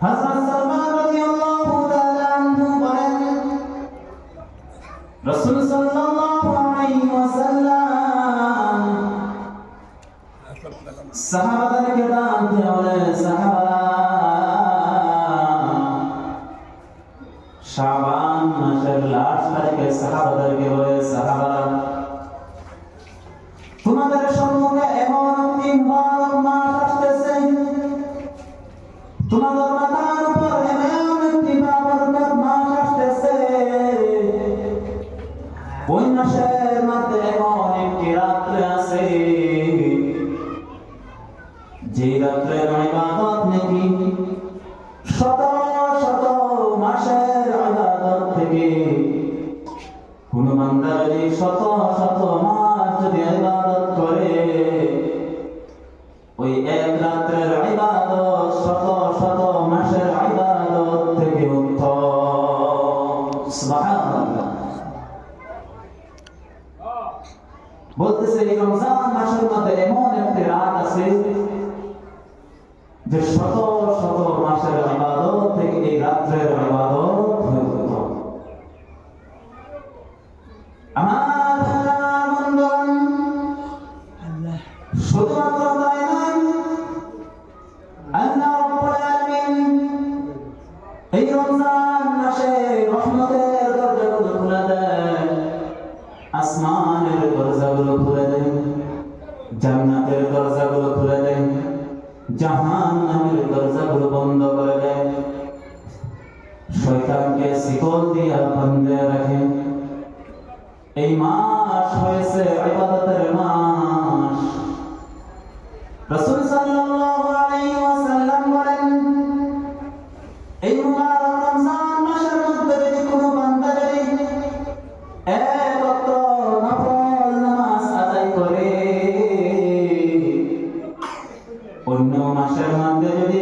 হযরত সালমান রাদিয়াল্লাহু তাআলা আনহু বলেন রাসূল সাল্লাল্লাহু আলাইহি ওয়াসাল্লাম সাহাবাদেরকে ডাক দিয়ে বলে, সাহাবারা, শাবান মাসের লাস্ট তারিখে সাহাবাদেরকে বলে, সাহাবারা, তোমাদের সম্মুখে এমন একটি মুবারক মাস আসতেছে, তোমাদের মাথার উপর এমন একটি বাবরকত মাস আসতেছে, ওই মাসের মধ্যে এমন একটি রাত্রে আছে যে রাত্রের ইবাদত নাকি শত শত মাসের ইবাদত থেকে কোন বান্দা যদি শত শত মাস যদি ইবাদত করে, ওই এক রাত্রের ইবাদত শত শত মাসের ইবাদত থেকে উত্তম। সুবহানাল্লাহ। বলতেছে এই রমজান মাসের মধ্যে এমন একটি রাত আছে যে শত শত মাসের ইবাদত থেকে এই রাত্রের ইবাদত উত্তম। আমার বন্ধুগণ, শুধুমাত্র তাই নয়, আল্লাহ রাব্বুল আলামিন এই রমজান মাসে রহমতের দরজাগুলো খুলে দেন, আসমানের দরজাগুলো খুলে দেন, জান্নাতের দরজাগুলো খুলে দেন, জাহান্নামের দরজাগুলো বন্ধ করে দেন, শয়তানকে শিকল দিয়ে বন্ধে রাখেন। এই মাস হয়েছে ইবাদতের মাস। রাসূল সাল্লাল্লাহু আলাইহি ওয়াসাল্লাম বলেন, এই মুবারক রমজান মাসের মধ্যে যদি কোনো বান্দা যদি এক ওয়াক্ত নফল নামাজ আদায় করে, অন্য মাসের মধ্যে যদি